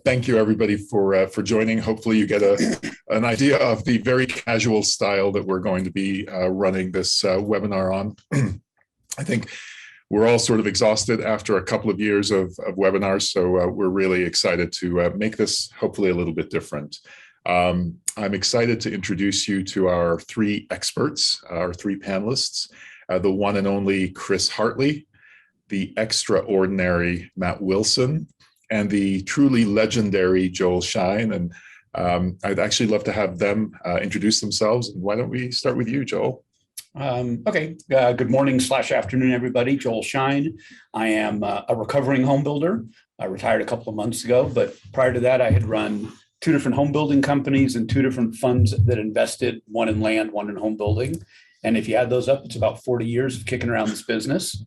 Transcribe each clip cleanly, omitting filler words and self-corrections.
Thank you, everybody, for joining. Hopefully you get an idea of the very casual style that we're going to be running this webinar on. I think we're all sort of exhausted after a couple of years of webinars, so we're really excited to make this hopefully a little bit different. I'm excited to introduce you to our three experts, our three panelists, the one and only Chris Hartley, the extraordinary Matt Wilson, and the truly legendary Joel Shine. And I'd actually love to have them introduce themselves. And why don't we start with you, Joel? Okay. Good morning / afternoon, everybody. Joel Shine. I am a recovering home builder. I retired a couple of months ago, but prior to that, I had run 2 different home building companies and 2 different funds that invested, one in land, one in home building. And if you add those up, it's about 40 years of kicking around this business.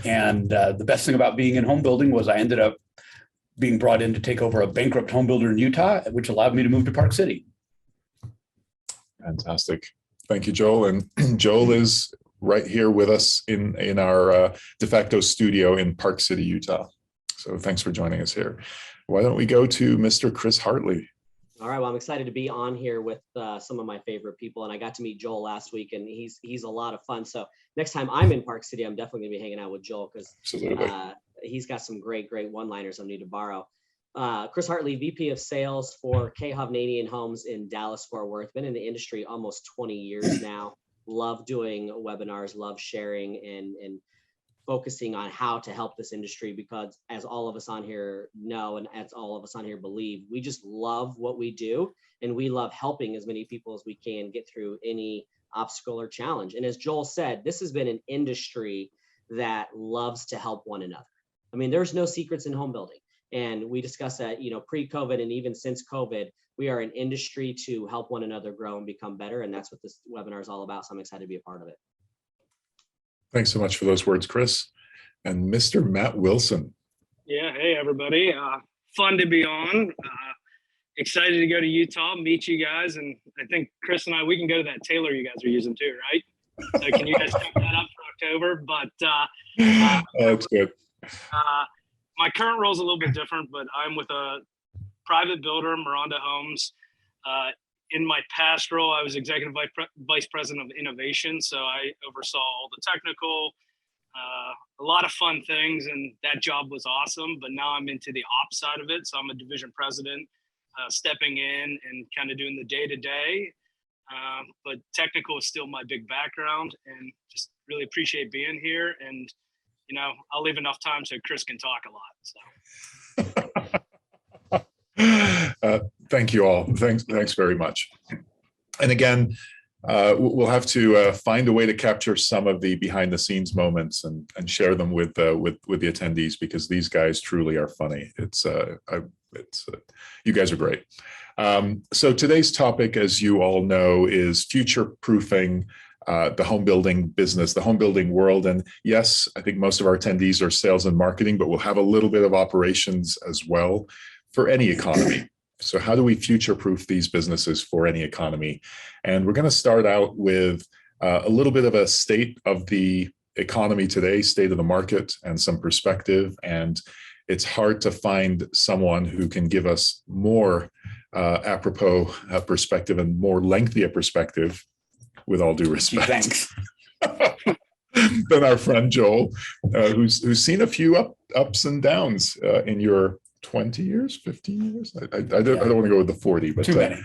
And the best thing about being in home building was I ended up being brought in to take over a bankrupt home builder in Utah, which allowed me to move to Park City. Fantastic. Thank you, Joel. And Joel is right here with us in our de facto studio in Park City, Utah. So thanks for joining us here. Why don't we go to Mr. Chris Hartley? All right, well, I'm excited to be on here with some of my favorite people, and I got to meet Joel last week, and he's a lot of fun. So next time I'm in Park City, I'm definitely going to be hanging out with Joel because he's got some great one-liners I need to borrow. Chris Hartley, VP of Sales for Hovnanian Homes in Dallas-Fort Worth. Been in the industry almost 20 years now. Love doing webinars, love sharing and focusing on how to help this industry, because as all of us on here know, and as all of us on here believe, we just love what we do, and we love helping as many people as we can get through any obstacle or challenge. And as Joel said, this has been an industry that loves to help one another. I mean, there's no secrets in home building. And we discussed that, pre-COVID and even since COVID, we are an industry to help one another grow and become better. And that's what this webinar is all about. So I'm excited to be a part of it. Thanks so much for those words, Chris. And Mr. Matt Wilson. Yeah, hey, everybody. Fun to be on. Excited to go to Utah, meet you guys. And I think Chris and we can go to that tailor you guys are using too, right? So can you guys check that up for October? But that's good. My current role is a little bit different, but I'm with a private builder, Maronda Homes. In my past role, I was executive vice president of innovation. So I oversaw all the technical, a lot of fun things, and that job was awesome. But now I'm into the ops side of it. So I'm a division president, stepping in and kind of doing the day-to-day. But technical is still my big background, and just really appreciate being here. And, I'll leave enough time so Chris can talk a lot. So. Thank you all. Thanks very much. And again, we'll have to find a way to capture some of the behind-the-scenes moments and share them with the attendees, because these guys truly are funny. You guys are great. So today's topic, as you all know, is future-proofing the home building business, the home building world. And yes, I think most of our attendees are sales and marketing, but we'll have a little bit of operations as well for any economy. So how do we future-proof these businesses for any economy? And we're going to start out with a little bit of a state of the economy today, state of the market, and some perspective. And it's hard to find someone who can give us more apropos perspective and more lengthy a perspective, with all due respect. Thanks. Than our friend Joel, who's seen a few ups and downs in your 20 years, 15 years. I don't want to go with the 40, but too many.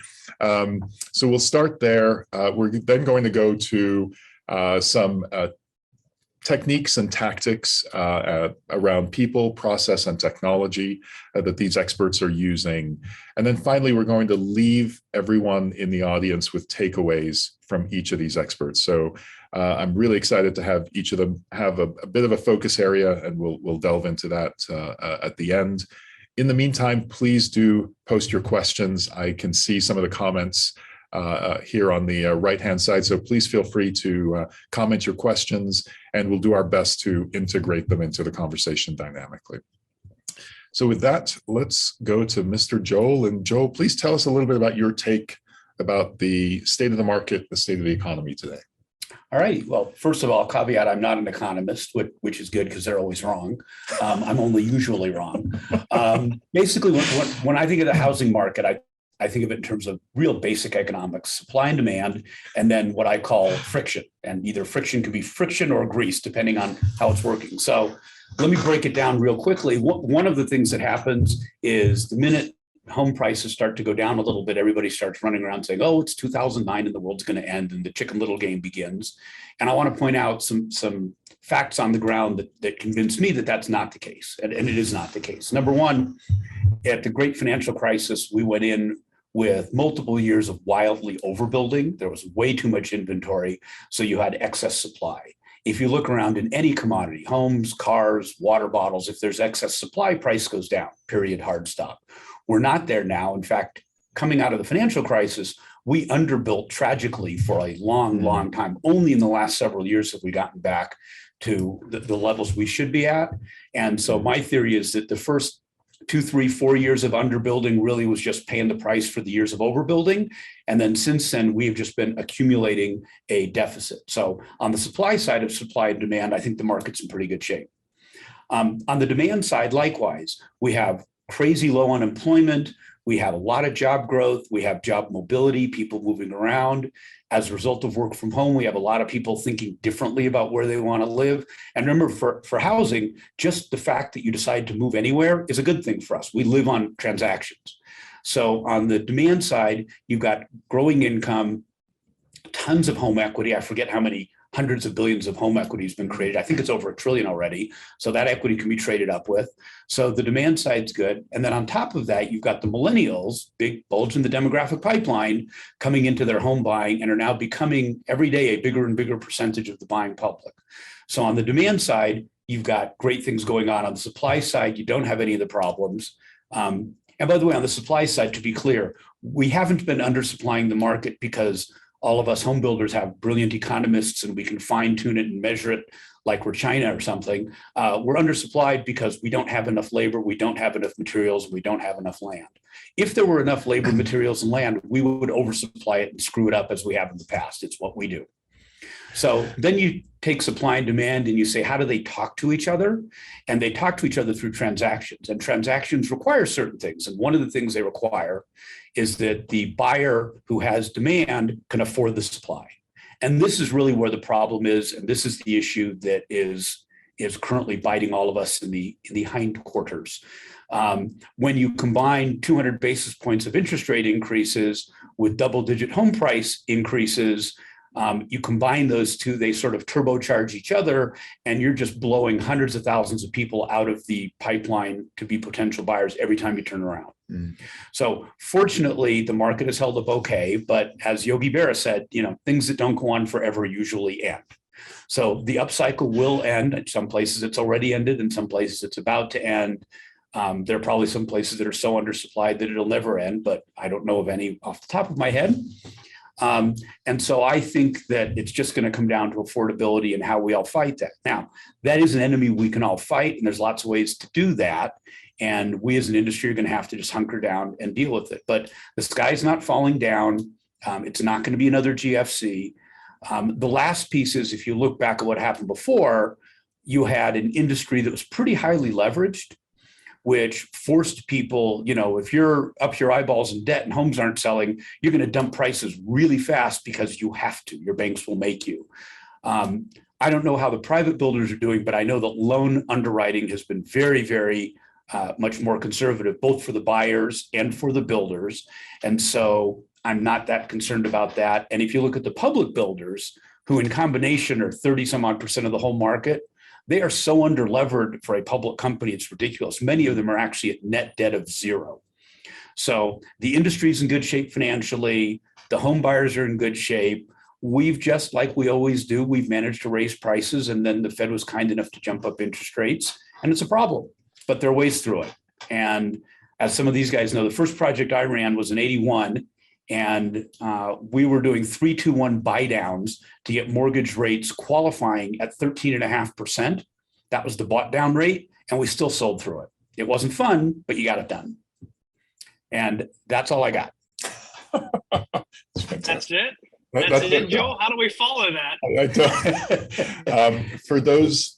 So we'll start there. We're then going to go to some techniques and tactics around people, process, and technology that these experts are using. And then finally, we're going to leave everyone in the audience with takeaways from each of these experts. So I'm really excited to have each of them have a bit of a focus area, and we'll delve into that at the end. In the meantime, please do post your questions. I can see some of the comments here on the right-hand side. So please feel free to comment your questions, and we'll do our best to integrate them into the conversation dynamically. So with that, let's go to Mr. Joel. And Joel, please tell us a little bit about your take about the state of the market, the state of the economy today. All right. Well, first of all, caveat, I'm not an economist, which is good because they're always wrong. I'm only usually wrong. Basically, when I think of the housing market, I think of it in terms of real basic economics, supply and demand, and then what I call friction. And either friction can be friction or grease, depending on how it's working. So let me break it down real quickly. One of the things that happens is the minute home prices start to go down a little bit, everybody starts running around saying, oh, it's 2009 and the world's going to end and the Chicken Little game begins. And I want to point out some facts on the ground that convince me that that's not the case. And it is not the case. Number one, at the great financial crisis, we went in with multiple years of wildly overbuilding. There was way too much inventory, so you had excess supply. If you look around in any commodity, homes, cars, water bottles, if there's excess supply, price goes down, period, hard stop. We're not there now. In fact, coming out of the financial crisis, we underbuilt tragically for a long, long time. Only in the last several years have we gotten back to the levels we should be at. And so my theory is that the first 2, 3, 4 years of underbuilding really was just paying the price for the years of overbuilding. And then since then, we've just been accumulating a deficit. So on the supply side of supply and demand, I think the market's in pretty good shape. On the demand side, likewise, we have crazy low unemployment. We have a lot of job growth. We have job mobility, people moving around. As a result of work from home, we have a lot of people thinking differently about where they want to live. And remember, for housing, just the fact that you decide to move anywhere is a good thing for us. We live on transactions. So on the demand side, you've got growing income, tons of home equity. I forget how many hundreds of billions of home equity has been created. I think it's over $1 trillion already. So that equity can be traded up with. So the demand side's good. And then on top of that, you've got the millennials, big bulge in the demographic pipeline, coming into their home buying and are now becoming every day a bigger and bigger percentage of the buying public. So on the demand side, you've got great things going on. On the supply side, you don't have any of the problems. And by the way, on the supply side, to be clear, we haven't been undersupplying the market because all of us home builders have brilliant economists and we can fine tune it and measure it like we're China or something. We're undersupplied because we don't have enough labor, we don't have enough materials, we don't have enough land. If there were enough labor, materials, and land, we would oversupply it and screw it up as we have in the past. It's what we do. So then you take supply and demand and you say, how do they talk to each other? And they talk to each other through transactions. And transactions require certain things. And one of the things they require is that the buyer who has demand can afford the supply. And this is really where the problem is. And this is the issue that is currently biting all of us in the hindquarters. When you combine 200 basis points of interest rate increases with double-digit home price increases, you combine those two, they sort of turbocharge each other, and you're just blowing hundreds of thousands of people out of the pipeline to be potential buyers every time you turn around. So fortunately, the market has held up okay, but as Yogi Berra said, things that don't go on forever usually end. So the upcycle will end. In some places it's already ended, in some places it's about to end. There are probably some places that are so undersupplied that it'll never end, but I don't know of any off the top of my head. And so I think that it's just going to come down to affordability and how we all fight that. Now, that is an enemy we can all fight, and there's lots of ways to do that. And we as an industry are going to have to just hunker down and deal with it. But the sky's not falling down. It's not going to be another GFC. The last piece is, if you look back at what happened before, you had an industry that was pretty highly leveraged, which forced people, if you're up your eyeballs in debt and homes aren't selling, you're going to dump prices really fast because you have to. Your banks will make you. I don't know how the private builders are doing, but I know that loan underwriting has been very, very much more conservative, both for the buyers and for the builders. And so I'm not that concerned about that. And if you look at the public builders, who in combination are 30 some odd % of the whole market, they are so underlevered for a public company, it's ridiculous. Many of them are actually at net debt of zero. So the industry is in good shape financially. The home buyers are in good shape. We've just, like we always do, we've managed to raise prices, and then the Fed was kind enough to jump up interest rates, and it's a problem, but there are ways through it. And as some of these guys know, the first project I ran was in '81, and we were doing 3-2-1 buy downs to get mortgage rates qualifying at 13.5%. That was the bought down rate, and we still sold through it. It wasn't fun, but you got it done. And that's all I got. That's it? That's it, Joe. How do we follow that?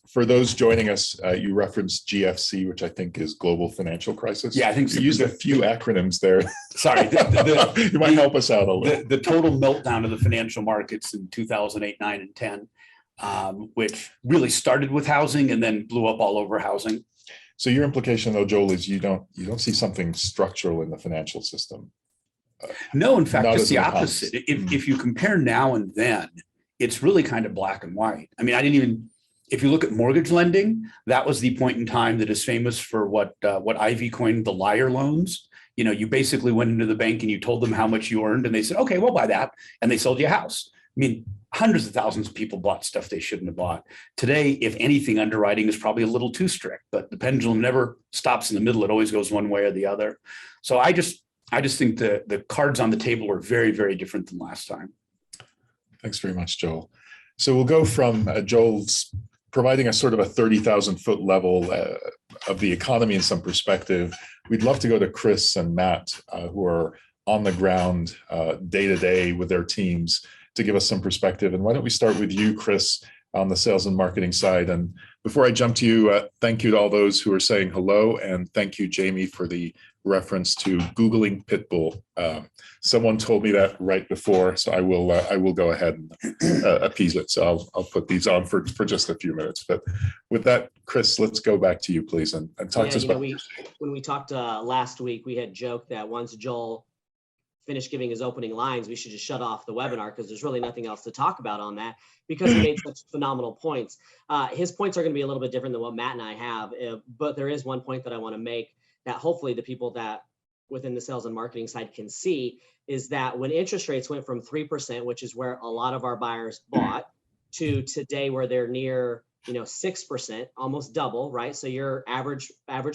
For those joining us, you referenced GFC, which I think is global financial crisis. Yeah, I think you used a few acronyms there. Sorry, you might help us out a little. The total meltdown of the financial markets in 2008, 9, and 10, which really started with housing and then blew up all over housing. So your implication, though, Joel, is you don't see something structural in the financial system. No, in fact, it's the opposite. If you compare now and then, it's really kind of black and white. I mean, if you look at mortgage lending, that was the point in time that is famous for what Ivy coined the liar loans. You know, you basically went into the bank and you told them how much you earned and they said, okay, we'll buy that. And they sold you a house. I mean, hundreds of thousands of people bought stuff they shouldn't have bought. Today, if anything, underwriting is probably a little too strict, but the pendulum never stops in the middle. It always goes one way or the other. So I just think the cards on the table are very, very different than last time. Thanks very much, Joel. So we'll go from Joel's providing a sort of a 30,000-foot level of the economy in some perspective. We'd love to go to Chris and Matt, who are on the ground day to day with their teams, to give us some perspective. And why don't we start with you, Chris, on the sales and marketing side. And before I jump to you, thank you to all those who are saying hello. And thank you, Jamie, for the reference to Googling Pitbull. Someone told me that right before, so I will go ahead and appease it. So I'll put these on for just a few minutes. But with that, Chris, let's go back to you, please, and talk to us about. When we talked last week, we had joked that once Joel finished giving his opening lines, we should just shut off the webinar because there's really nothing else to talk about on that, because he made such phenomenal points. His points are going to be a little bit different than what Matt and I have, but there is one point that I want to make that hopefully the people that within the sales and marketing side can see, is that when interest rates went from 3%, which is where a lot of our buyers bought, to today where they're near 6%, almost double, right? So your average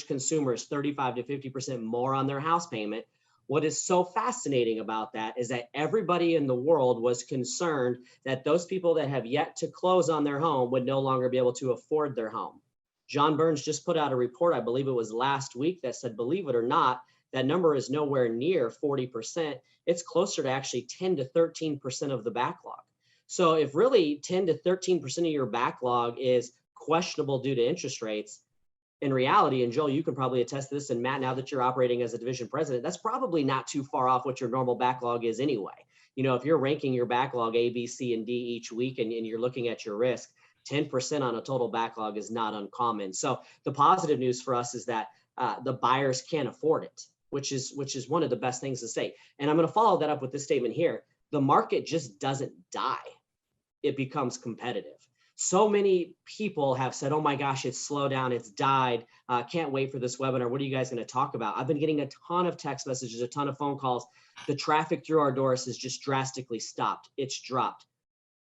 consumer is 35 to 50% more on their house payment. What is so fascinating about that is that everybody in the world was concerned that those people that have yet to close on their home would no longer be able to afford their home. John Burns just put out a report, I believe it was last week, that said, believe it or not, that number is nowhere near 40%. It's closer to actually 10 to 13% of the backlog. So if really 10 to 13% of your backlog is questionable due to interest rates, in reality, and Joel, you can probably attest to this, and Matt, now that you're operating as a division president, that's probably not too far off what your normal backlog is anyway. If you're ranking your backlog A, B, C, and D each week, and you're looking at your risk, 10% on a total backlog is not uncommon. So the positive news for us is that the buyers can't afford it, which is one of the best things to say. And I'm going to follow that up with this statement here. The market just doesn't die. It becomes competitive. So many people have said, oh my gosh, it's slowed down, it's died. Can't wait for this webinar. What are you guys going to talk about? I've been getting a ton of text messages, a ton of phone calls. The traffic through our doors has just drastically stopped. It's dropped.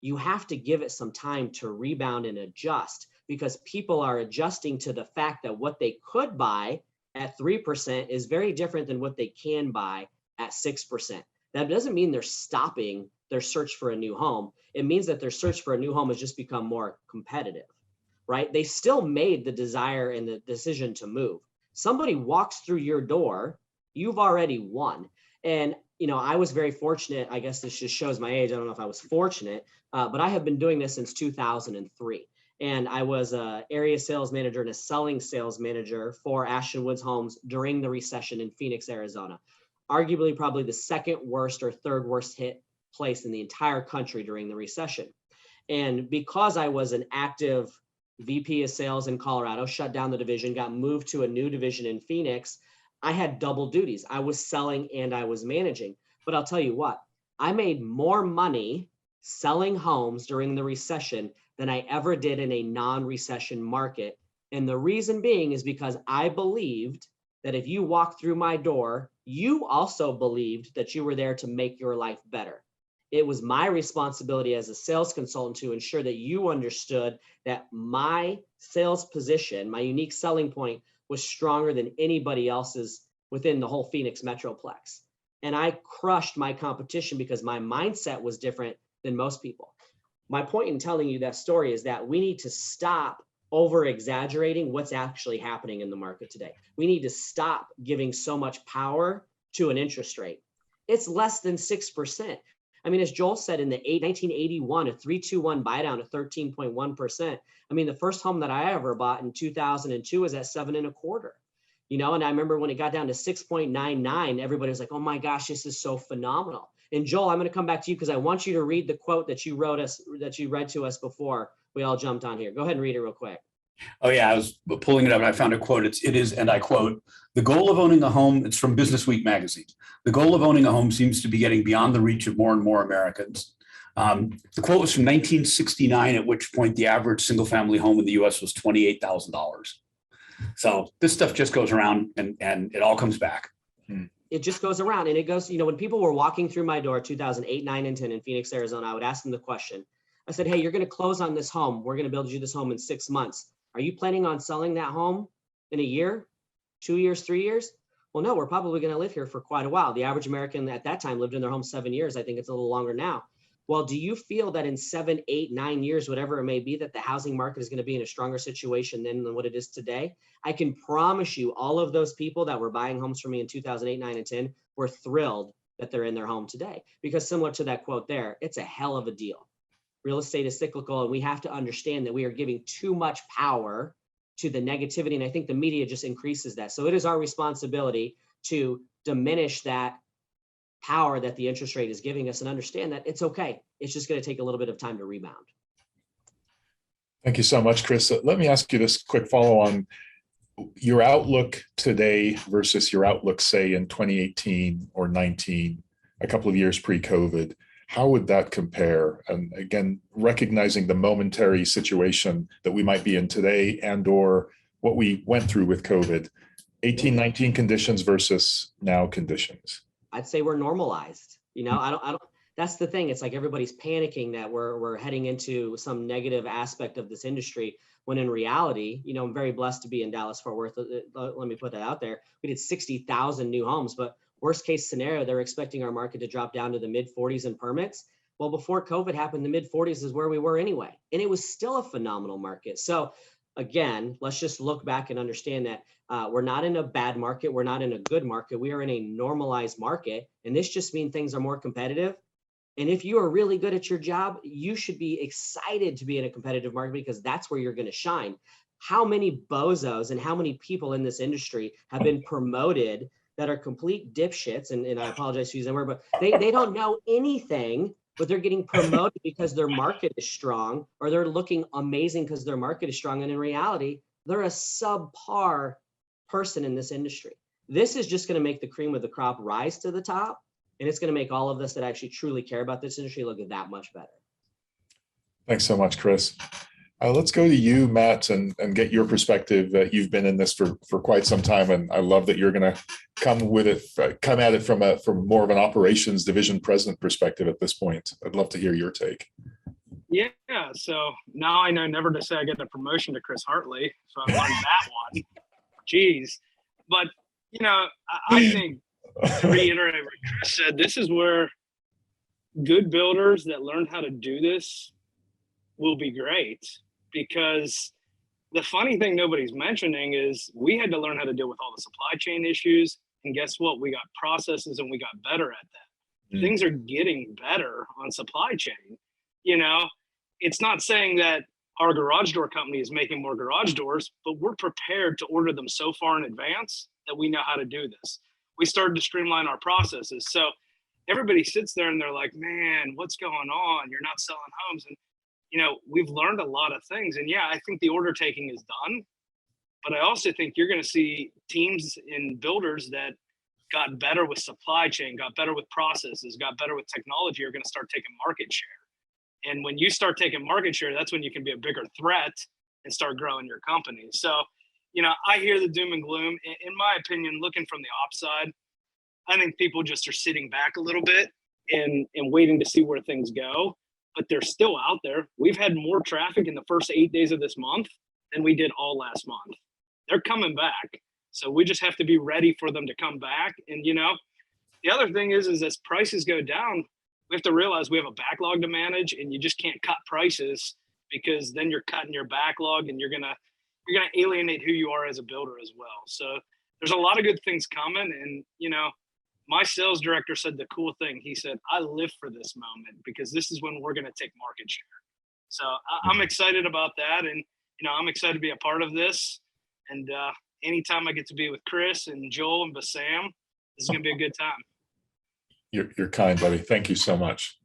You have to give it some time to rebound and adjust, because people are adjusting to the fact that what they could buy at 3% is very different than what they can buy at 6%. That doesn't mean they're stopping their search for a new home. It means that their search for a new home has just become more competitive, right? They still made the desire and the decision to move. Somebody walks through your door, you've already won. And, I was very fortunate. I guess this just shows my age. I don't know if I was fortunate, but I have been doing this since 2003. And I was an area sales manager and a selling sales manager for Ashton Woods Homes during the recession in Phoenix, Arizona. Arguably probably the second worst or third worst hit place in the entire country during the recession. And because I was an active VP of sales in Colorado, shut down the division, got moved to a new division in Phoenix, I had double duties. I was selling and I was managing. But I'll tell you what, I made more money selling homes during the recession than I ever did in a non-recession market. And the reason being is because I believed that if you walked through my door, you also believed that you were there to make your life better. It was my responsibility as a sales consultant to ensure that you understood that my sales position, my unique selling point, was stronger than anybody else's within the whole Phoenix Metroplex. And I crushed my competition because my mindset was different than most people. My point in telling you that story is that we need to stop over exaggerating what's actually happening in the market today. We need to stop giving so much power to an interest rate. It's less than 6%. I mean, as Joel said, in the 1981, a 3-2-1 buy down at 13.1%. I mean, the first home that I ever bought in 2002 was at 7.25. You know, and I remember when it got down to 6.99, everybody was like, oh my gosh, this is so phenomenal. And Joel, I'm going to come back to you because I want you to read the quote that you read to us before we all jumped on here. Go ahead and read it real quick. Oh yeah, I was pulling it up and I found a quote. It is, and I quote, "The goal of owning a home," it's from Business Week magazine. "The goal of owning a home seems to be getting beyond the reach of more and more Americans." The quote was from 1969, at which point the average single family home in the US was $28,000. So this stuff just goes around and it all comes back. It just goes around and it goes, you know, when people were walking through my door 2008, 9, and 10 in Phoenix, Arizona, I would ask them the question. I said, hey, you're going to close on this home. We're going to build you this home in 6 months. Are you planning on selling that home in a year, 2 years, 3 years? Well, no, we're probably going to live here for quite a while. The average American at that time lived in their home 7 years. I think it's a little longer now. Well, do you feel that in 7, 8, 9 years, whatever it may be, that the housing market is going to be in a stronger situation than what it is today? I can promise you all of those people that were buying homes from me in 2008, 9, and 10 were thrilled that they're in their home today, because similar to that quote there, it's a hell of a deal. Real estate is cyclical, and we have to understand that we are giving too much power to the negativity. And I think the media just increases that. So it is our responsibility to diminish that power that the interest rate is giving us and understand that it's okay. It's just going to take a little bit of time to rebound. Thank you so much, Chris. Let me ask you this quick follow on. Your outlook today versus your outlook, say, in 2018 or 19, a couple of years pre-COVID, how would that compare? And again, recognizing the momentary situation that we might be in today and or what we went through with COVID, 18, 19 conditions versus now conditions. I'd say we're normalized. You know, I don't, that's the thing. It's like everybody's panicking that we're heading into some negative aspect of this industry, when in reality, you know, I'm very blessed to be in Dallas-Fort Worth. Let me put that out there. We did 60,000 new homes, but worst case scenario, they're expecting our market to drop down to the mid 40s in permits. Well, before COVID happened, the mid 40s is where we were anyway. And it was still a phenomenal market. So again, let's just look back and understand that we're not in a bad market. We're not in a good market. We are in a normalized market. And this just means things are more competitive. And if you are really good at your job, you should be excited to be in a competitive market, because that's where you're going to shine. How many bozos and how many people in this industry have been promoted that are complete dipshits? And I apologize for using that word, but they don't know anything, but they're getting promoted because their market is strong, or they're looking amazing because their market is strong. And in reality, they're a subpar person in this industry. This is just going to make the cream of the crop rise to the top. And it's going to make all of us that actually truly care about this industry look that much better. Thanks so much, Chris. Let's go to you, Matt, and get your perspective. You've been in this for quite some time, and I love that you're going to come at it from more of an operations division president perspective at this point. I'd love to hear your take. Yeah, so now I know never to say I get a promotion to Chris Hartley, so I learned that one. Jeez. But, you know, I think, to reiterate what Chris said, this is where good builders that learn how to do this will be great. Because the funny thing nobody's mentioning is we had to learn how to deal with all the supply chain issues. And guess what? We got processes and we got better at that. Things are getting better on supply chain. You know, it's not saying that our garage door company is making more garage doors, but we're prepared to order them so far in advance that we know how to do this. We started to streamline our processes. So everybody sits there and they're like, man, what's going on? You're not selling homes. And, you know, we've learned a lot of things. And yeah, I think the order taking is done. But I also think you're going to see teams and builders that got better with supply chain, got better with processes, got better with technology, are going to start taking market share. And when you start taking market share, that's when you can be a bigger threat and start growing your company. So, you know, I hear the doom and gloom. In my opinion, looking from the ops side, I think people just are sitting back a little bit and waiting to see where things go. But they're still out there. We've had more traffic in the first 8 days of this month than we did all last month. They're coming back. So we just have to be ready for them to come back. And, you know, the other thing is as prices go down, we have to realize we have a backlog to manage, and you just can't cut prices, because then you're cutting your backlog and you're gonna alienate who you are as a builder as well. So there's a lot of good things coming. And, you know, my sales director said the cool thing. He said, I live for this moment because this is when we're going to take market share. So I'm excited about that. And, I'm excited to be a part of this. And anytime I get to be with Chris and Joel and Bassam, this is going to be a good time. You're kind, buddy. Thank you so much.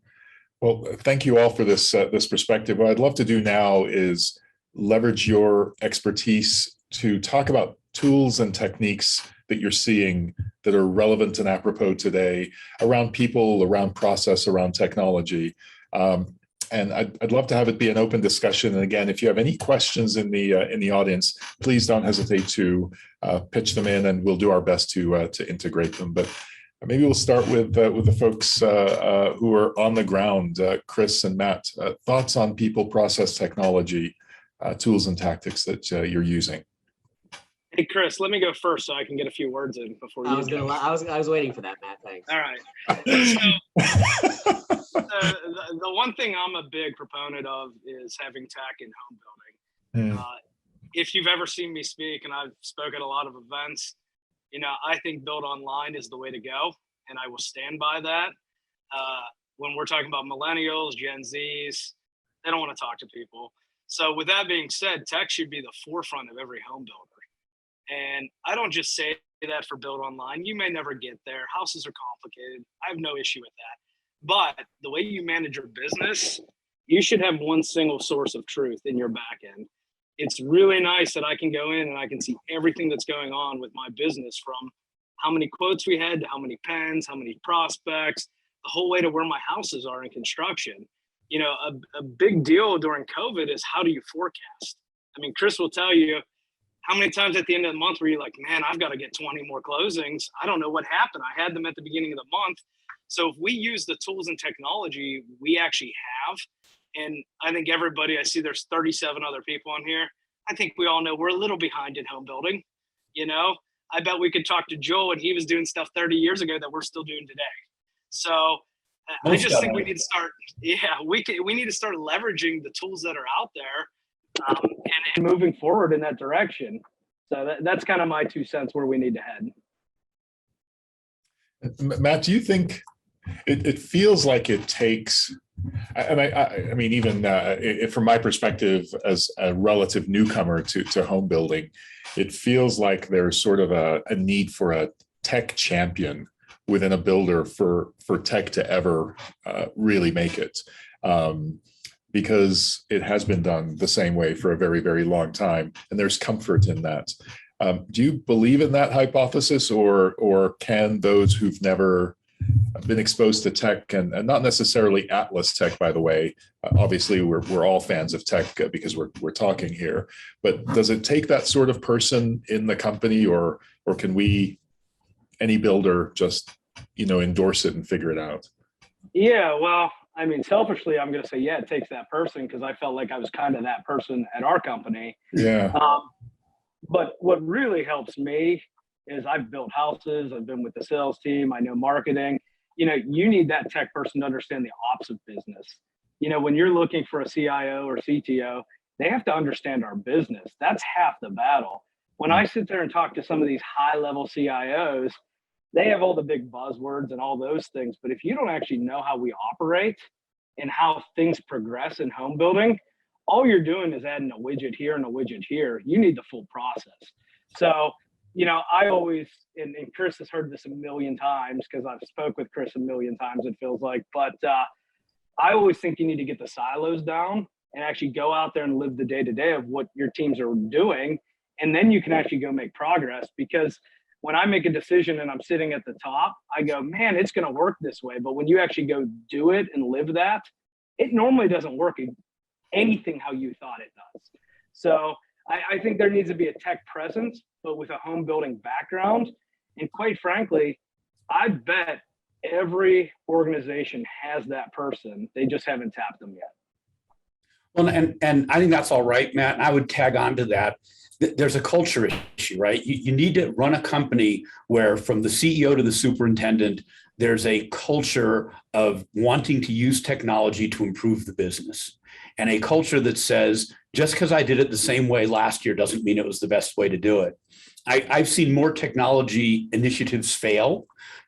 Well, thank you all for this perspective. What I'd love to do now is leverage your expertise to talk about tools and techniques that you're seeing that are relevant and apropos today around people, around process, around technology. And I'd love to have it be an open discussion. And again, if you have any questions in the audience, please don't hesitate to pitch them in, and we'll do our best to integrate them. But maybe we'll start with the folks who are on the ground, Chris and Matt. Thoughts on people, process, technology, tools and tactics that you're using. Hey, Chris, let me go first so I can get a few words in before you. I was waiting for that, Matt. Thanks. All right. So, the one thing I'm a big proponent of is having tech in home building. If you've ever seen me speak, and I've spoken at a lot of events, I think build online is the way to go, and I will stand by that. When we're talking about millennials, Gen Zs, they don't want to talk to people. So with that being said, tech should be the forefront of every home builder. And I don't just say that for build online. You may never get there. Houses are complicated. I have no issue with that. But the way you manage your business, you should have one single source of truth in your back end. It's really nice that I can go in and I can see everything that's going on with my business, from how many quotes we had to how many pens, how many prospects, the whole way to where my houses are in construction. A big deal during COVID is, how do you forecast? I mean, Chris will tell you, how many times at the end of the month were you like, man, I've got to get 20 more closings. I don't know what happened. I had them at the beginning of the month. So if we use the tools and technology we actually have, and I think everybody, I see there's 37 other people on here, I think we all know we're a little behind in home building. I bet we could talk to Joel, and he was doing stuff 30 years ago that we're still doing today. So I just think we need to start, we need to start leveraging the tools that are out there and moving forward in that direction. So that's kind of my 2 cents where we need to head. Matt, do you think it feels like it takes, and I mean, even from my perspective as a relative newcomer to home building, it feels like there's sort of a need for a tech champion within a builder for tech to ever really make it. Because it has been done the same way for a very, very long time, and there's comfort in that. Do you believe in that hypothesis, or can those who've never been exposed to tech, and not necessarily Atlas tech, by the way, obviously we're all fans of tech because we're talking here, but does it take that sort of person in the company, or can any builder just endorse it and figure it out? Yeah, well, I mean, selfishly, I'm going to say, yeah, it takes that person, because I felt like I was kind of that person at our company. Yeah. But what really helps me is I've built houses. I've been with the sales team. I know marketing. You need that tech person to understand the ops of business. When you're looking for a CIO or CTO, they have to understand our business. That's half the battle. When I sit there and talk to some of these high-level CIOs, they have all the big buzzwords and all those things. But if you don't actually know how we operate and how things progress in home building, all you're doing is adding a widget here and a widget here. You need the full process. So, I always, and Chris has heard this a million times, because I've spoke with Chris a million times, it feels like, but I always think you need to get the silos down and actually go out there and live the day-to-day of what your teams are doing. And then you can actually go make progress, because when I make a decision and I'm sitting at the top, I go, man, it's going to work this way. But when you actually go do it and live that, it normally doesn't work anything how you thought it does. So I think there needs to be a tech presence, but with a home building background. And quite frankly, I bet every organization has that person. They just haven't tapped them yet. Well, and I think that's all right, Matt. And I would tag on to that. There's a culture issue, right? You need to run a company where, from the CEO to the superintendent, there's a culture of wanting to use technology to improve the business, and a culture that says, just because I did it the same way last year doesn't mean it was the best way to do it. I've seen more technology initiatives fail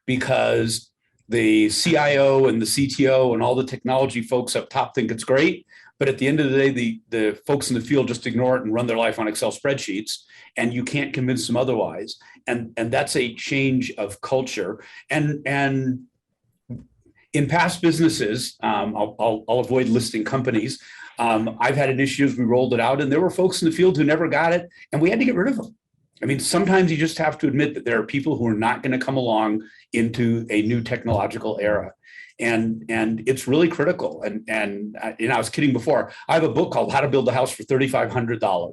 because the CIO and the CTO and all the technology folks up top think it's great. But at the end of the day, the folks in the field just ignore it and run their life on Excel spreadsheets, and you can't convince them otherwise. And that's a change of culture. And in past businesses, I'll avoid listing companies. I've had initiatives, we rolled it out, and there were folks in the field who never got it, and we had to get rid of them. I mean, sometimes you just have to admit that there are people who are not going to come along into a new technological era. And it's really critical. And I was kidding before. I have a book called How to Build a House for $3,500.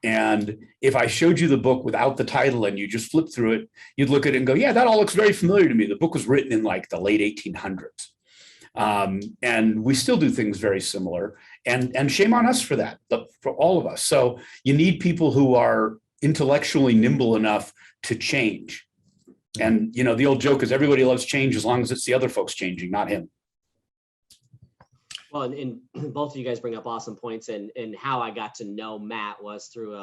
And if I showed you the book without the title and you just flip through it, you'd look at it and go, yeah, that all looks very familiar to me. The book was written in like the late 1800s. And we still do things very similar. And shame on us for that, for all of us. So you need people who are intellectually nimble enough to change. And, you know, the old joke is everybody loves change as long as it's the other folks changing, not him. Well, and both of you guys bring up awesome points, and how I got to know Matt was through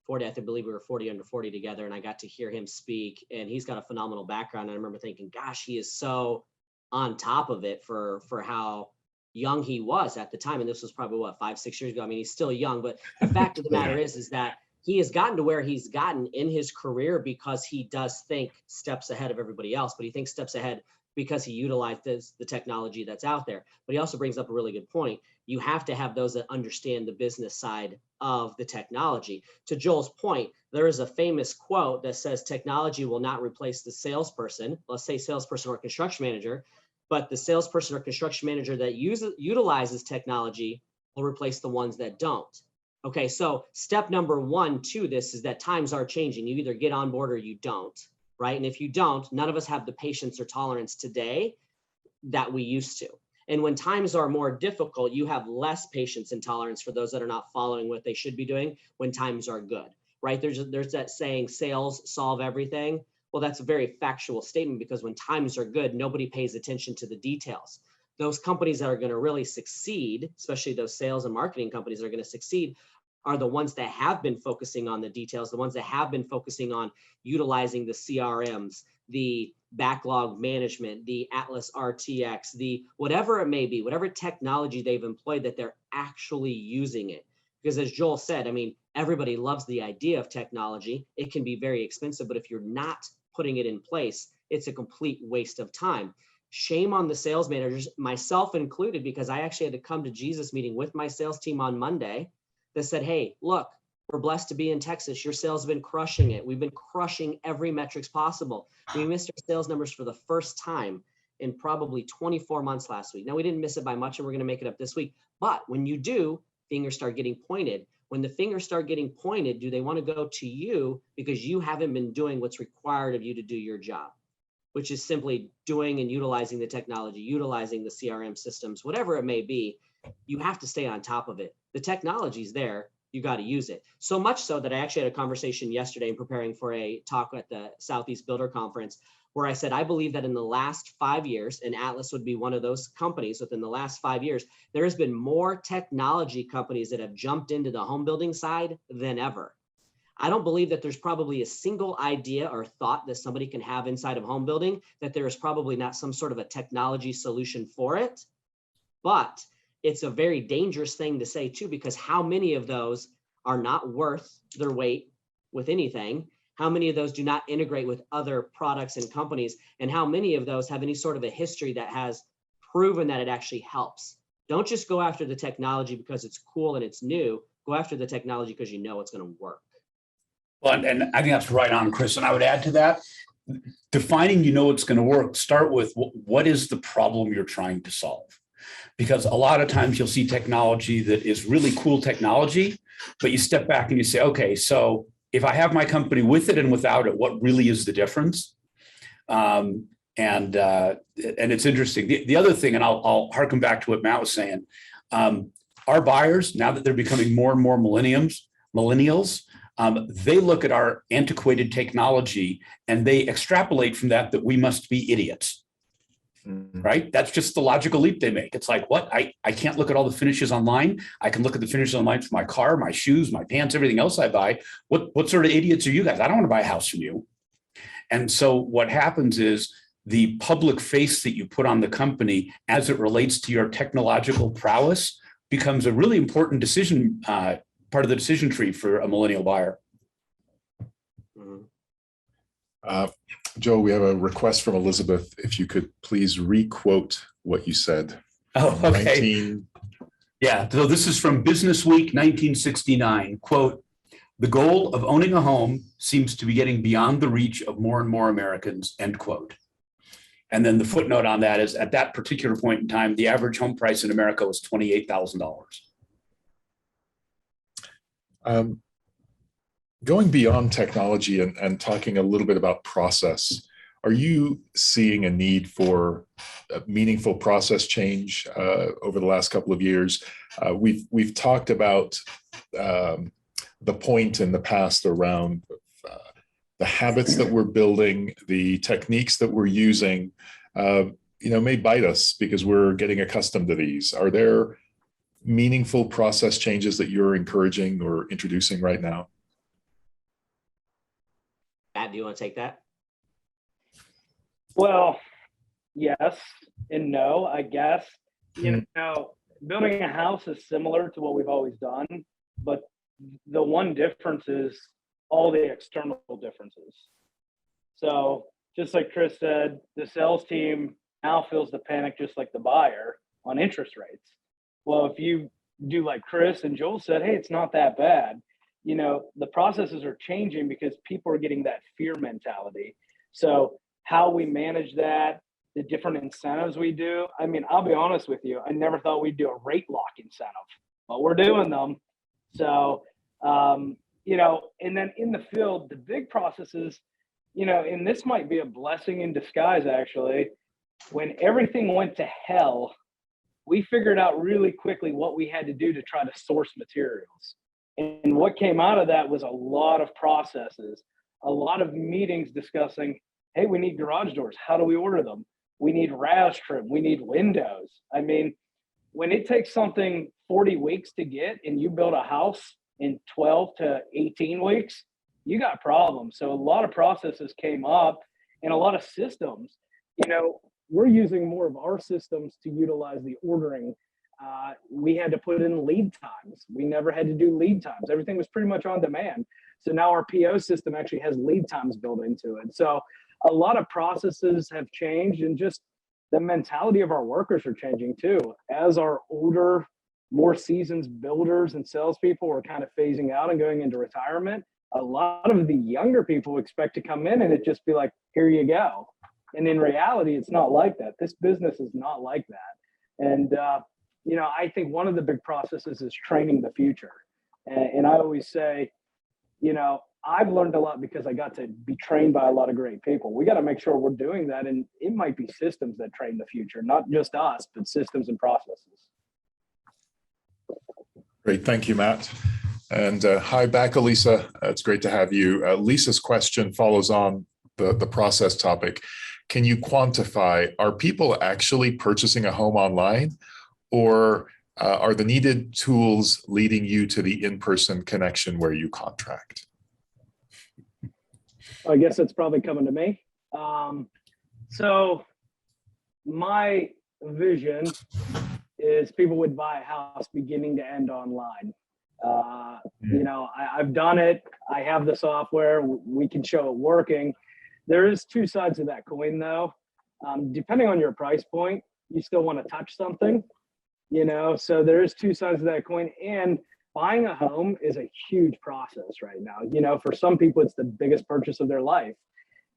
40, I believe we were 40 under 40 together, and I got to hear him speak, and he's got a phenomenal background. And I remember thinking, gosh, he is so on top of it for how young he was at the time. And this was probably what, 5-6 years ago. I mean, he's still young, but the fact of the matter is that he has gotten to where he's gotten in his career because he does think steps ahead of everybody else, but he thinks steps ahead because he utilizes the technology that's out there. But he also brings up a really good point. You have to have those that understand the business side of the technology. To Joel's point, there is a famous quote that says technology will not replace the salesperson, let's say salesperson or construction manager, but the salesperson or construction manager that utilizes technology will replace the ones that don't. Okay, so step number 1 to this is that times are changing. You either get on board or you don't, right? And if you don't, none of us have the patience or tolerance today that we used to. And when times are more difficult, you have less patience and tolerance for those that are not following what they should be doing when times are good, right? There's that saying, sales solve everything. Well, that's a very factual statement, because when times are good, nobody pays attention to the details. Those companies that are going to really succeed, especially those sales and marketing companies that are going to succeed, are the ones that have been focusing on the details, the ones that have been focusing on utilizing the CRMs, the backlog management, the AtlasRTX, the whatever it may be, whatever technology they've employed, that they're actually using it. Because as Joel said, I mean, everybody loves the idea of technology. It can be very expensive, but if you're not putting it in place, it's a complete waste of time. Shame on the sales managers, myself included, because I actually had to come to Jesus meeting with my sales team on Monday that said, hey, look, we're blessed to be in Texas. Your sales have been crushing it. We've been crushing every metrics possible. We missed our sales numbers for the first time in probably 24 months last week. Now, we didn't miss it by much, and we're going to make it up this week. But when you do, fingers start getting pointed. When the fingers start getting pointed, do they want to go to you because you haven't been doing what's required of you to do your job, which is simply doing and utilizing the technology, utilizing the CRM systems, whatever it may be. You have to stay on top of it. The technology's there. You got to use it. So much so that I actually had a conversation yesterday in preparing for a talk at the Southeast Builder Conference, where I said, I believe that in the last 5 years, and Atlas would be one of those companies, within the last 5 years, there has been more technology companies that have jumped into the home building side than ever. I don't believe that there's probably a single idea or thought that somebody can have inside of home building that there is probably not some sort of a technology solution for it. But it's a very dangerous thing to say too, because how many of those are not worth their weight with anything? How many of those do not integrate with other products and companies? And how many of those have any sort of a history that has proven that it actually helps? Don't just go after the technology because it's cool and it's new. Go after the technology because you know it's going to work. Well, and I think that's right on, Chris. And I would add to that, defining you know it's going to work, start with what is the problem you're trying to solve? Because a lot of times you'll see technology that is really cool technology, but you step back and you say, okay, so if I have my company with it and without it, what really is the difference? And it's interesting. The other thing, and I'll harken back to what Matt was saying, our buyers, now that they're becoming more and more millennials, they look at our antiquated technology and they extrapolate from that we must be idiots. Right? That's just the logical leap they make. It's like, what? I can't look at all the finishes online. I can look at the finishes online for my car, my shoes, my pants, everything else I buy. What sort of idiots are you guys? I don't want to buy a house from you. And so what happens is the public face that you put on the company as it relates to your technological prowess becomes a really important decision, part of the decision tree for a millennial buyer. Joe, we have a request from Elizabeth. If you could please re-quote what you said. Oh, okay. Yeah, so this is from Business Week 1969. Quote, "The goal of owning a home seems to be getting beyond the reach of more and more Americans," end quote. And then the footnote on that is, at that particular point in time, the average home price in America was $28,000. Going beyond technology and talking a little bit about process, are you seeing a need for a meaningful process change over the last couple of years? We've talked about the point in the past around the habits that we're building, the techniques that we're using, may bite us because we're getting accustomed to these. Are there meaningful process changes that you're encouraging or introducing right now? Matt, do you want to take that? Well, yes and no, I guess. You know, building a house is similar to what we've always done, but the one difference is all the external differences. So just like Chris said, the sales team now feels the panic just like the buyer on interest rates. Well, if you do like Chris and Joel said, hey, it's not that bad. You know, the processes are changing because people are getting that fear mentality. So how we manage that, the different incentives we do. I mean, I'll be honest with you, I never thought we'd do a rate lock incentive, but we're doing them. So, and then in the field, the big processes, and this might be a blessing in disguise, actually. When everything went to hell, we figured out really quickly what we had to do to try to source materials. And what came out of that was a lot of processes, a lot of meetings discussing, hey, we need garage doors. How do we order them? We need RAS trim. We need windows. I mean, when it takes something 40 weeks to get and you build a house in 12 to 18 weeks, you got problems. So a lot of processes came up and a lot of systems. We're using more of our systems to utilize the ordering. We had to put in lead times. We never had to do lead times. Everything was pretty much on demand. So now our PO system actually has lead times built into it. So a lot of processes have changed, and just the mentality of our workers are changing too. As our older, more seasoned builders and salespeople are kind of phasing out and going into retirement, a lot of the younger people expect to come in and it just be like, here you go. And in reality, it's not like that. This business is not like that. And, I think one of the big processes is training the future. And I always say, I've learned a lot because I got to be trained by a lot of great people. We got to make sure we're doing that. And it might be systems that train the future, not just us, but systems and processes. Great. Thank you, Matt. And hi back, Elisa. It's great to have you. Lisa's question follows on the process topic. Can you quantify, are people actually purchasing a home online, or are the needed tools leading you to the in-person connection where you contract? I guess it's probably coming to me. So my vision is people would buy a house beginning to end online. I've done it. I have the software. We can show it working. There is two sides of that coin, though. Depending on your price point, you still want to touch something, so there is two sides of that coin. And buying a home is a huge process right now. For some people, it's the biggest purchase of their life.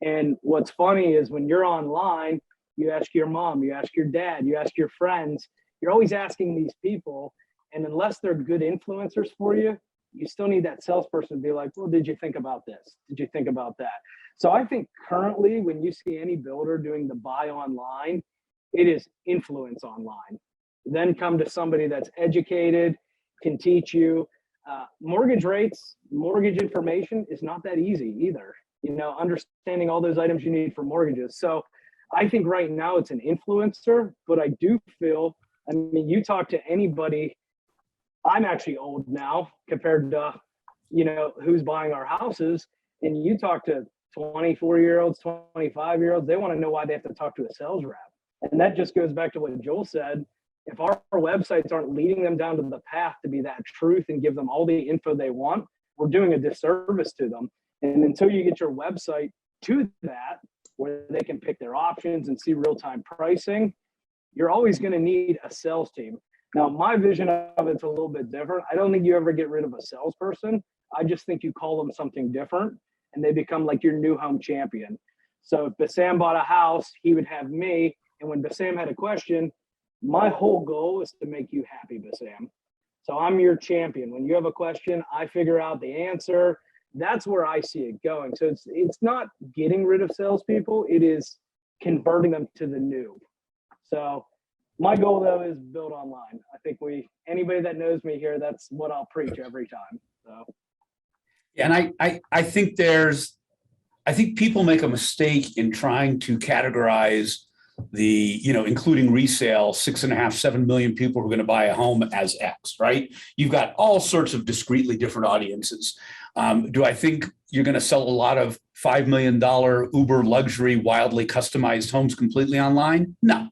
And what's funny is when you're online, you ask your mom, you ask your dad, you ask your friends, you're always asking these people. And unless they're good influencers for you, you still need that salesperson to be like, well, did you think about this? Did you think about that? So I think currently when you see any builder doing the buy online, it is influence online. Then come to somebody that's educated, can teach you. Mortgage rates, mortgage information is not that easy either. Understanding all those items you need for mortgages. So I think right now it's an influencer, but I do feel, you talk to anybody, I'm actually old now compared to, who's buying our houses, and you talk to 24-year-olds, 25-year-olds, they want to know why they have to talk to a sales rep. And that just goes back to what Joel said. If our websites aren't leading them down to the path to be that truth and give them all the info they want, we're doing a disservice to them. And until you get your website to that, where they can pick their options and see real-time pricing, you're always going to need a sales team. Now, my vision of it's a little bit different. I don't think you ever get rid of a salesperson. I just think you call them something different and they become like your new home champion. So if Bassam bought a house, he would have me. And when Bassam had a question, my whole goal is to make you happy, Bassam. So I'm your champion. When you have a question, I figure out the answer. That's where I see it going. So it's not getting rid of salespeople. It is converting them to the new. So my goal though is build online. I think anybody that knows me here, that's what I'll preach every time. So. And I think people make a mistake in trying to categorize including resale, 6.5, 7 million people who are going to buy a home as X, right? You've got all sorts of discretely different audiences. Do I think you're going to sell a lot of $5 million uber luxury, wildly customized homes completely online? No.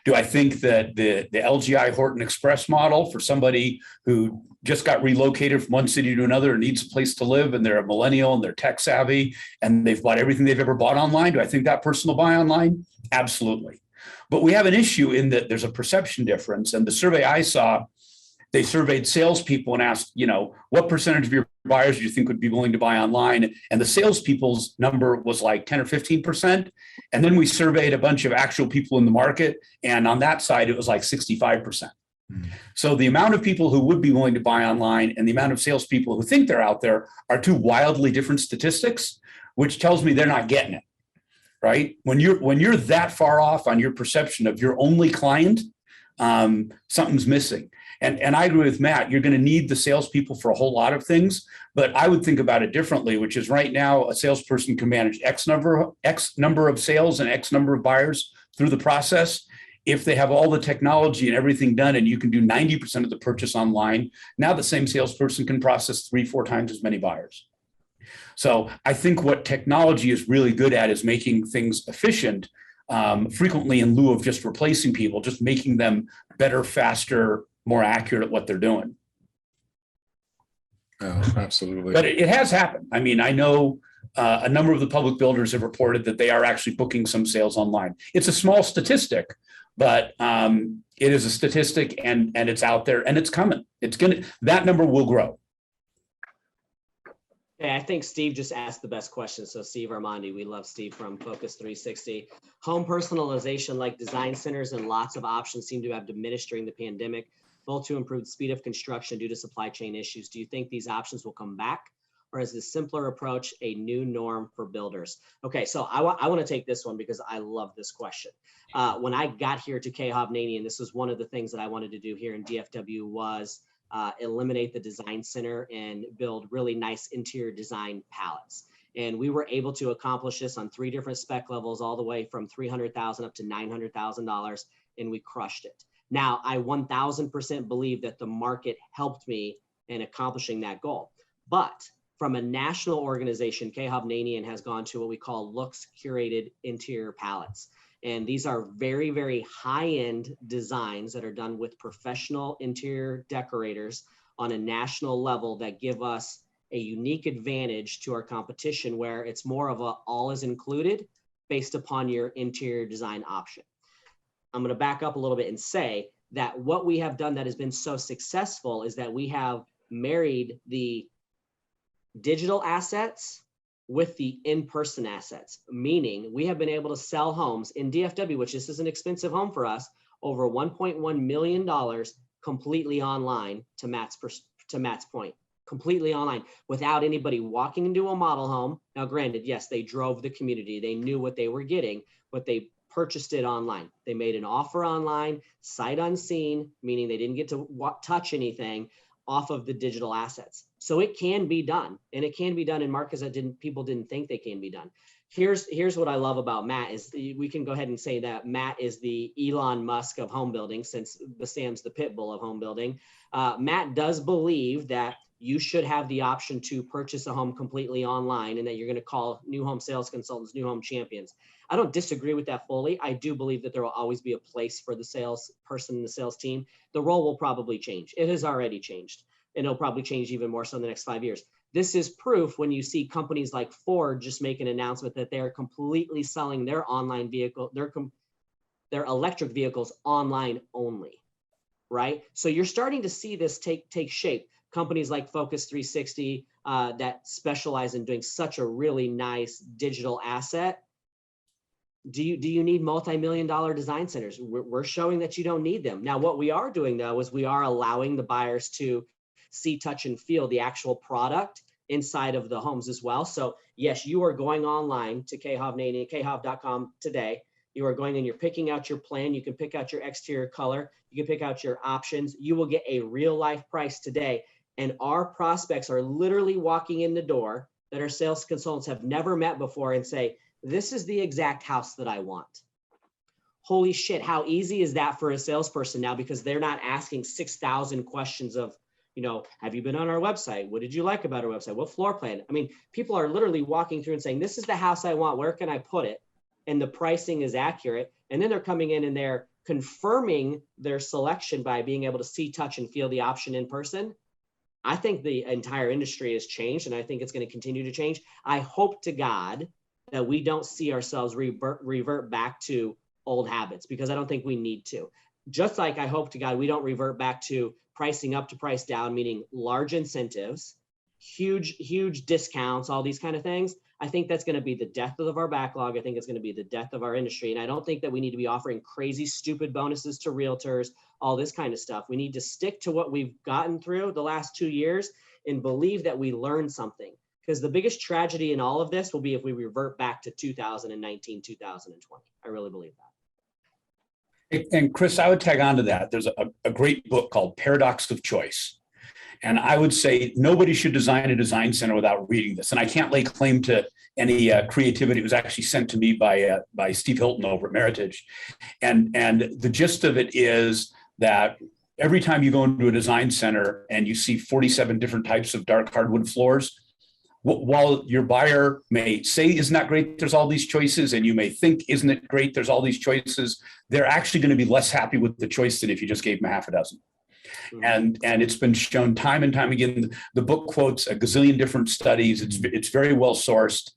Do I think that the LGI Horton Express model for somebody who just got relocated from one city to another and needs a place to live and they're a millennial and they're tech savvy and they've bought everything they've ever bought online, do I think that person will buy online? Absolutely. But we have an issue in that there's a perception difference. And the survey I saw, they surveyed salespeople and asked, what percentage of your buyers do you think would be willing to buy online? And the salespeople's number was like 10 or 15%. And then we surveyed a bunch of actual people in the market. And on that side, it was like 65%. So the amount of people who would be willing to buy online and the amount of salespeople who think they're out there are two wildly different statistics, which tells me they're not getting it, right? When you're that far off on your perception of your only client, something's missing. And I agree with Matt, you're going to need the salespeople for a whole lot of things, but I would think about it differently, which is right now a salesperson can manage X number of sales and X number of buyers through the process. If they have all the technology and everything done and you can do 90% of the purchase online, now the same salesperson can process 3-4 times as many buyers. So I think what technology is really good at is making things efficient, frequently in lieu of just replacing people, just making them better, faster, more accurate at what they're doing. Oh, absolutely. But it has happened. I mean, I know a number of the public builders have reported that they are actually booking some sales online. It's a small statistic, but it is a statistic and it's out there and it's coming. That number will grow. Okay, I think Steve just asked the best question. So Steve Armandi, we love Steve from Focus 360. Home personalization like design centers and lots of options seem to have diminished during the pandemic, both to improve speed of construction due to supply chain issues. Do you think these options will come back, or is this simpler approach a new norm for builders? Okay, so I want to take this one because I love this question. When I got here to Hovnanian, this was one of the things that I wanted to do here in DFW was eliminate the design center and build really nice interior design palettes. And we were able to accomplish this on 3 different spec levels, all the way from $300,000 up to $900,000, and we crushed it. Now, I 1000% believe that the market helped me in accomplishing that goal. But from a national organization, Hovnanian has gone to what we call looks curated interior palettes. And these are very, very high-end designs that are done with professional interior decorators on a national level that give us a unique advantage to our competition, where it's more of a all is included based upon your interior design option. I'm going to back up a little bit and say that what we have done that has been so successful is that we have married the digital assets with the in-person assets, meaning we have been able to sell homes in DFW, which this is an expensive home for us, over $1.1 million completely online, to Matt's point, completely online, without anybody walking into a model home. Now, granted, yes, they drove the community. They knew what they were getting, but they purchased it online. They made an offer online, sight unseen, meaning they didn't get to touch anything, off of the digital assets. So it can be done, and it can be done in markets that people didn't think they can be done. Here's what I love about Matt is we can go ahead and say that Matt is the Elon Musk of home building, since Bassam's the pit bull of home building. Matt does believe that you should have the option to purchase a home completely online, and that you're going to call new home sales consultants new home champions. I don't disagree with that fully. I do believe that there will always be a place for the sales person in the sales team. The role will probably change. It has already changed, and it'll probably change even more so in the next 5 years. This is proof when you see companies like Ford just make an announcement that they're completely selling their online vehicle, their electric vehicles online only, right? So you're starting to see this take shape. Companies like Focus 360 that specialize in doing such a really nice digital asset. Do you need multi-million-dollar design centers? We're showing that you don't need them. Now, what we are doing though is we are allowing the buyers to see, touch, and feel the actual product inside of the homes as well. So yes, you are going online to Hovnanian, khov.com today. You are going and you're picking out your plan. You can pick out your exterior color. You can pick out your options. You will get a real life price today. And our prospects are literally walking in the door that our sales consultants have never met before and say, this is the exact house that I want. Holy shit, how easy is that for a salesperson now? Because they're not asking 6,000 questions of, have you been on our website? What did you like about our website? What floor plan? I mean, people are literally walking through and saying, this is the house I want. Where can I put it? And the pricing is accurate. And then they're coming in and they're confirming their selection by being able to see, touch, and feel the option in person. I think the entire industry has changed, and I think it's going to continue to change. I hope to God that we don't see ourselves revert back to old habits, because I don't think we need to. Just like I hope to God we don't revert back to pricing up to price down, meaning large incentives, huge discounts, all these kind of things. I think that's going to be the death of our backlog. I think it's going to be the death of our industry. And I don't think that we need to be offering crazy, stupid bonuses to realtors, all this kind of stuff. We need to stick to what we've gotten through the last 2 years and believe that we learned something. Because the biggest tragedy in all of this will be if we revert back to 2019, 2020. I really believe that. And Chris, I would tag on to that. There's a great book called Paradox of Choice. And I would say nobody should design a design center without reading this. And I can't lay claim to any creativity. It was actually sent to me by Steve Hilton over at Meritage. And the gist of it is that every time you go into a design center and you see 47 different types of dark hardwood floors, while your buyer may say, isn't that great, there's all these choices, and you may think, isn't it great, there's all these choices, they're actually going to be less happy with the choice than if you just gave them a half a dozen. And it's been shown time and time again. The book quotes a gazillion different studies. It's very well sourced.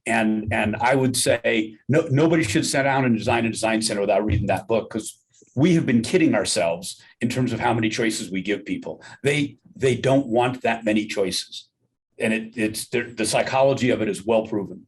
And I would say nobody should sit down and design a design center without reading that book, because we have been kidding ourselves in terms of how many choices we give people. They don't want that many choices. And the psychology of it is well proven.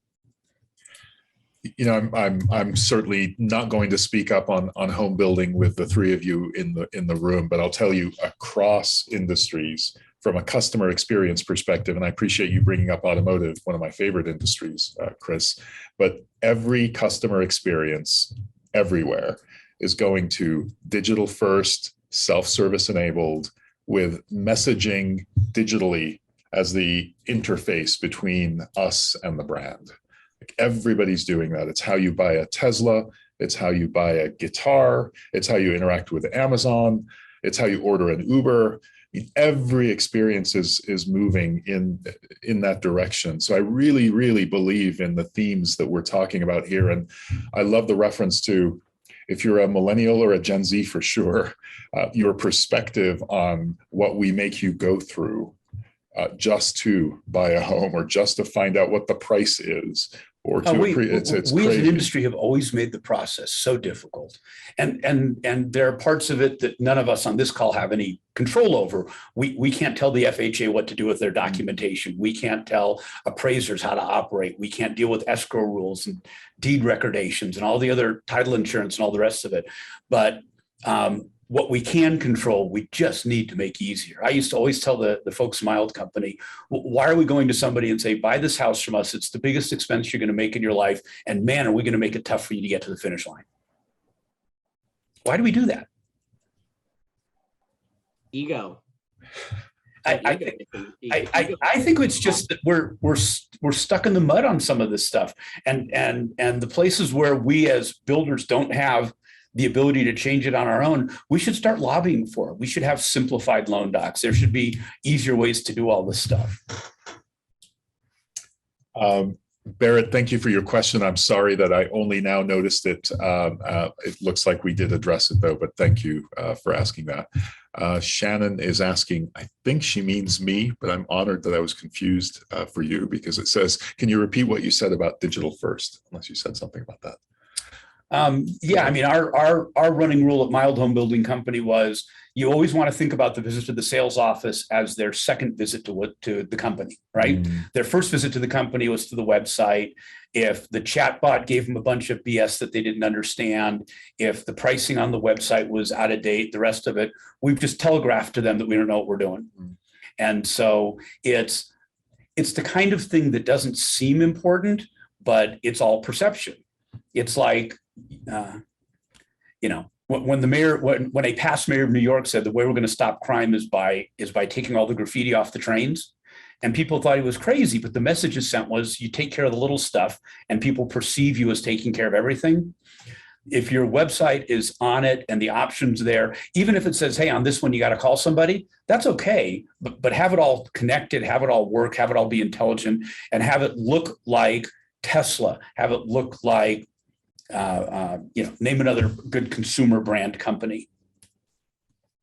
I'm certainly not going to speak up on home building with the three of you in the room, but I'll tell you, across industries, from a customer experience perspective, and I appreciate you bringing up automotive, one of my favorite industries, Chris, but every customer experience everywhere is going to digital first, self-service enabled, with messaging digitally as the interface between us and the brand. Like, everybody's doing that. It's how you buy a Tesla. It's how you buy a guitar. It's how you interact with Amazon. It's how you order an Uber. I mean, every experience is moving in that direction. So I really, really believe in the themes that we're talking about here. And I love the reference to, if you're a millennial or a Gen Z for sure, your perspective on what we make you go through just to buy a home, or just to find out what the price is, or to we it's as crazy. an industry have always made the process so difficult, and there are parts of it that none of us on this call have any control over. We can't tell the FHA what to do with their documentation. We can't tell appraisers how to operate. We can't deal with escrow rules and deed recordations and all the other title insurance and all the rest of it. But what we can control, we just need to make easier. I used to always tell the folks in my old company, why are we going to somebody and say, buy this house from us? It's the biggest expense you're going to make in your life. And man, are we going to make it tough for you to get to the finish line? Why do we do that? Ego. I think it's just that we're stuck in the mud on some of this stuff. And the places where we as builders don't have the ability to change it on our own, we should start lobbying for it. We should have simplified loan docs. There should be easier ways to do all this stuff. Barrett, thank you for your question. I'm sorry that I only now noticed it. It looks like we did address it though, but thank you for asking that. Shannon is asking, I think she means me, but I'm honored that I was confused for you, because it says, can you repeat what you said about digital first? Unless you said something about that. Yeah, I mean, our running rule at Mild Home Building Company was you always want to think about the visit to the sales office as their second visit to the company, right? Their first visit to the company was to the website. If the chatbot gave them a bunch of BS that they didn't understand, if the pricing on the website was out of date, the rest of it, we've just telegraphed to them that we don't know what we're doing. And so it's the kind of thing that doesn't seem important, but it's all perception. It's like, you know, when a past mayor of New York said the way we're going to stop crime is by taking all the graffiti off the trains, and people thought he was crazy, but the message is sent was you take care of the little stuff and people perceive you as taking care of everything. If your website is on it and the options there, even if it says, hey, on this one you got to call somebody, that's okay, but have it all connected, have it all work, have it all be intelligent, and have it look like Tesla, have it look like you know, name another good consumer brand company.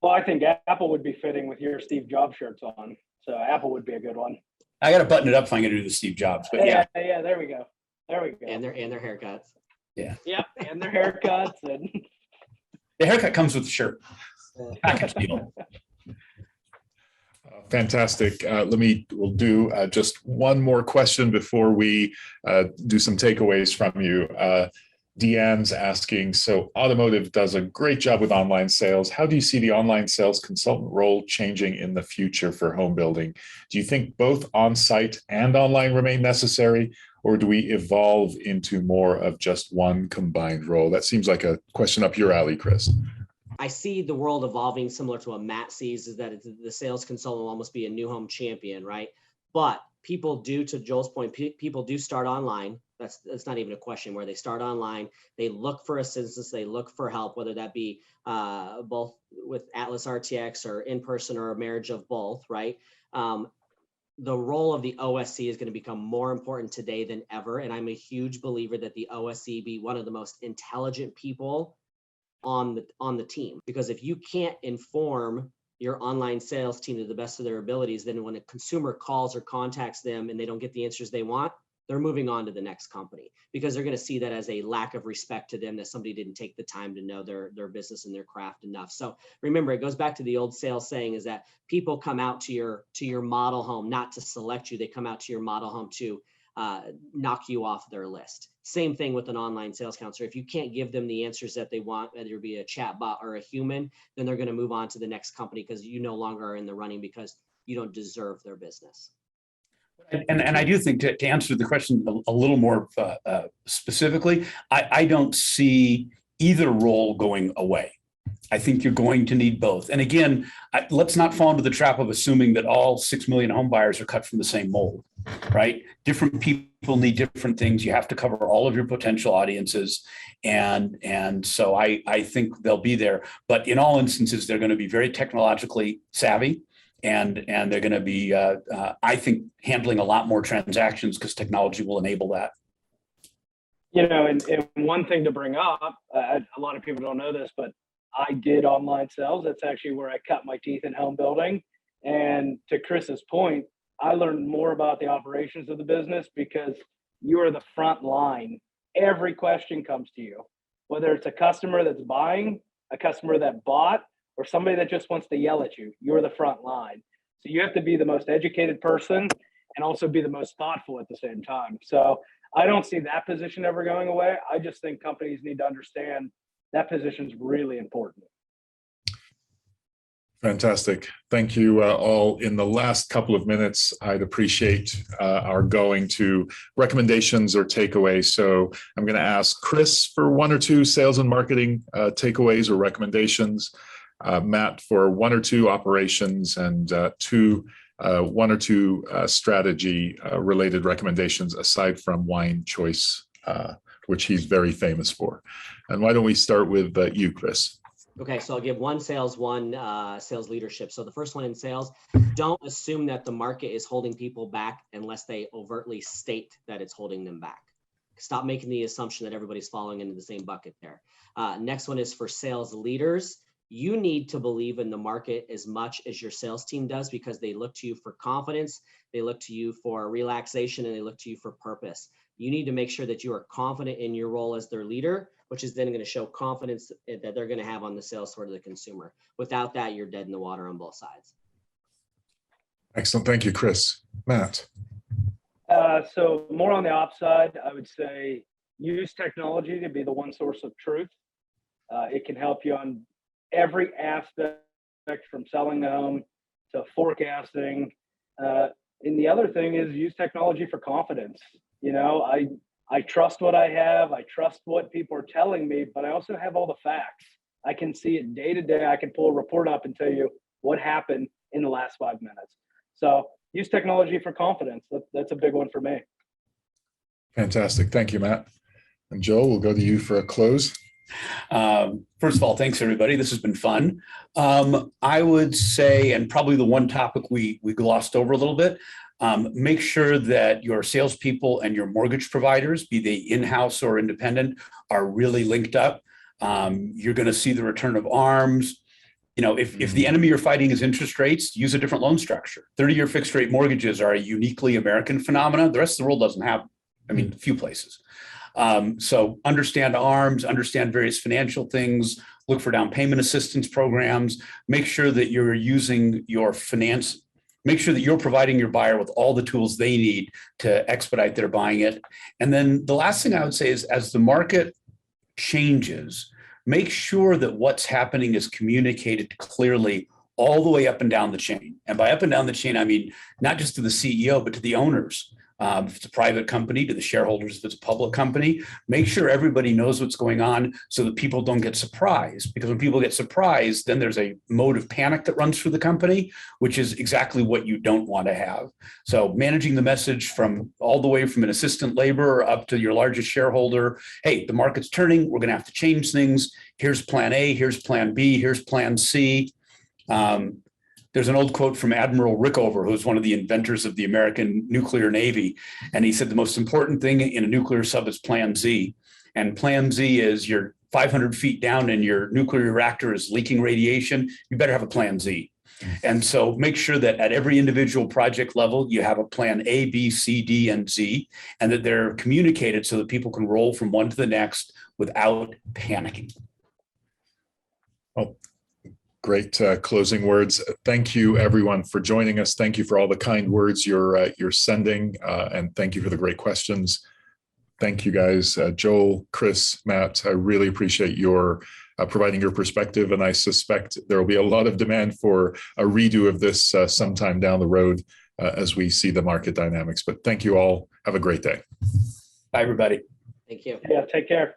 Well, I think Apple would be fitting with your Steve Jobs shirts on. So Apple would be a good one. I got to button it up if I'm going to do the Steve Jobs, but yeah. Yeah, there we go. There we go. And their haircuts. Yeah. Yep, and their haircuts. And the haircut comes with the shirt. Package deal. Fantastic. We'll do just one more question before we do some takeaways from you. Deanne's asking, so automotive does a great job with online sales. How do you see the online sales consultant role changing in the future for home building? Do you think both on-site and online remain necessary, or do we evolve into more of just one combined role? That seems like a question up your alley, Chris. I see the world evolving similar to what Matt sees, is that the sales consultant will almost be a new home champion, right? But people do, to Joel's point, people do start online. That's not even a question, where they start online. They look for assistance. They look for help, whether that be both with AtlasRTX or in person or a marriage of both, right? The role of the OSC is going to become more important today than ever. And I'm a huge believer that the OSC be one of the most intelligent people on the team, because if you can't inform your online sales team to the best of their abilities, then when a consumer calls or contacts them and they don't get the answers they want, they're moving on to the next company, because they're going to see that as a lack of respect to them, that somebody didn't take the time to know their business and their craft enough. So remember, it goes back to the old sales saying, is that people come out to your model home not to select you. They come out to your model home to knock you off their list. Same thing with an online sales counselor. If you can't give them the answers that they want, whether it be a chat bot or a human, then they're going to move on to the next company, because you no longer are in the running, because you don't deserve their business. And I do think, to answer the question a little more specifically, I don't see either role going away. I think you're going to need both. And again, let's not fall into the trap of assuming that all 6 million home buyers are cut from the same mold, right? Different people need different things. You have to cover all of your potential audiences. And so I think they'll be there. But in all instances, they're going to be very technologically savvy. And they're going to be, I think, handling a lot more transactions, because technology will enable that. You know, and one thing to bring up, a lot of people don't know this, but I did online sales. That's actually where I cut my teeth in home building. And to Chris's point, I learned more about the operations of the business, because you are the front line. Every question comes to you, whether it's a customer that's buying, a customer that bought, or somebody that just wants to yell at you. You're the front line. So you have to be the most educated person and also be the most thoughtful at the same time. So I don't see that position ever going away. I just think companies need to understand that position is really important. Fantastic. Thank you all. In the last couple of minutes, I'd appreciate our going to recommendations or takeaways. So I'm going to ask Chris for one or two sales and marketing takeaways or recommendations, Matt for one or two operations, and one or two strategy related recommendations aside from wine choice which he's very famous for. And why don't we start with you, Chris? Okay, so I'll give one sales leadership. So the first one in sales, don't assume that the market is holding people back unless they overtly state that it's holding them back. Stop making the assumption that everybody's falling into the same bucket there. Next one is for sales leaders. You need to believe in the market as much as your sales team does, because they look to you for confidence, they look to you for relaxation, and they look to you for purpose. You need to make sure that you are confident in your role as their leader, which is then going to show confidence that they're going to have on the sales toward the consumer. Without that, you're dead in the water on both sides. Excellent. Thank you, Chris. Matt. So more on the ops side, I would say use technology to be the one source of truth. It can help you on every aspect, from selling the home to forecasting. And the other thing is use technology for confidence. You know, I trust what I have. I trust what people are telling me, but I also have all the facts. I can see it day to day. I can pull a report up and tell you what happened in the last 5 minutes. So use technology for confidence. That's a big one for me. Fantastic. Thank you, Matt. And Joel, we'll go to you for a close. First of all, thanks everybody. This has been fun. I would say, and probably the one topic we glossed over a little bit, make sure that your salespeople and your mortgage providers, be they in-house or independent, are really linked up. You're going to see the return of arms. You know, if the enemy you're fighting is interest rates, use a different loan structure. 30-year fixed rate mortgages are a uniquely American phenomenon. The rest of the world doesn't have, I mean, few places. So understand arms, understand various financial things, look for down payment assistance programs, make sure that you're using your finance, make sure that you're providing your buyer with all the tools they need to expedite their buying it. And then the last thing I would say is, as the market changes, make sure that what's happening is communicated clearly all the way up and down the chain. And by up and down the chain, I mean, not just to the CEO, but to the owners. If it's a private company, to the shareholders, if it's a public company, make sure everybody knows what's going on so that people don't get surprised. Because when people get surprised, then there's a mode of panic that runs through the company, which is exactly what you don't want to have. So managing the message from all the way from an assistant laborer up to your largest shareholder. Hey, the market's turning. We're going to have to change things. Here's plan A. Here's plan B. Here's plan C. There's an old quote from Admiral Rickover, who's one of the inventors of the American nuclear Navy. And he said, the most important thing in a nuclear sub is plan Z. And plan Z is you're 500 feet down and your nuclear reactor is leaking radiation. You better have a plan Z. And so make sure that at every individual project level, you have a plan A, B, C, D, and Z, and that they're communicated so that people can roll from one to the next without panicking. Well, great closing words. Thank you, everyone, for joining us. Thank you for all the kind words you're sending, and thank you for the great questions. Thank you, guys. Joel, Chris, Matt, I really appreciate your providing your perspective, and I suspect there will be a lot of demand for a redo of this sometime down the road as we see the market dynamics. But thank you all. Have a great day. Bye, everybody. Thank you. Yeah, take care.